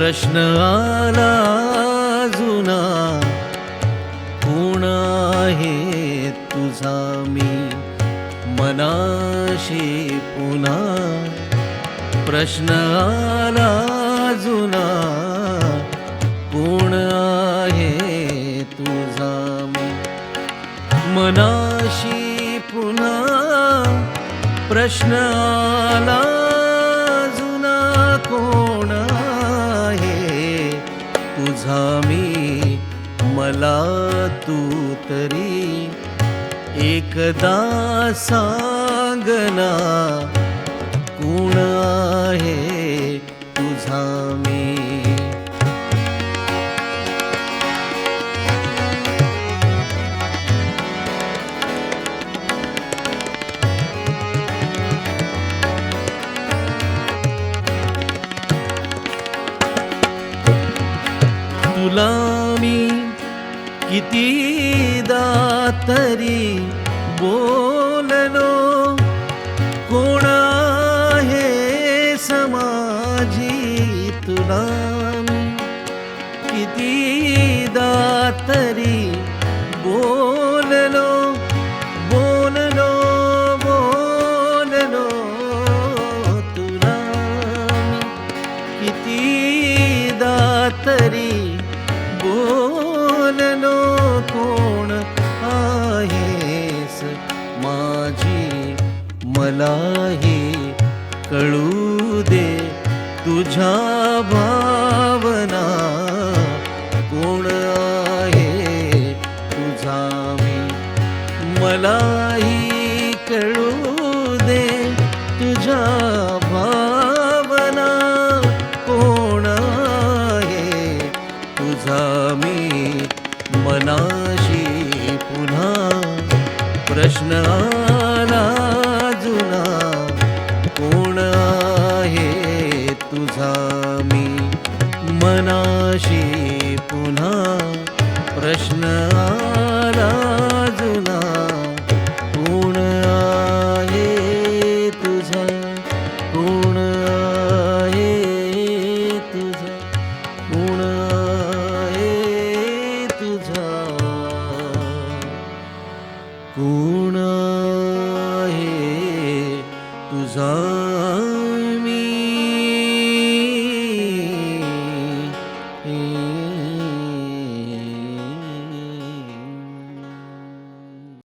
प्रश्न आला जुना, कोण आहे तुझा मी मनाशी पुन्हा. प्रश्न आला जुना, कोण आहे तुझा मी मनाशी पुन्हा. प्रश्न आला जुना, कोण आहे तुझा मी मला तू तरी एकदा सांगना. कोण आहे तुझा मी. तुला मी कितीदा तरी बोललो, कोण आहे समाजी. तुला मी कितीदा तरी बोललो, बोललो, बोललो. तुला मी कितीदा तरी बोललो, कोण आहेस माझी मलाही कळू दे तुझ्या भावना. कोण आहे तुझा मी मलाही कळू दे तुझ्या भावना. कोण आहे तुझा मी मनाशी पुन्हा. प्रश्न आला जुना, कोण आहे तुझा मी मनाशी पुन्हा. प्रश्न आला जुना, कोण आहे तुझा, कोण आहे तुझा, कोण आहे तुझा, कोण आहे तुझा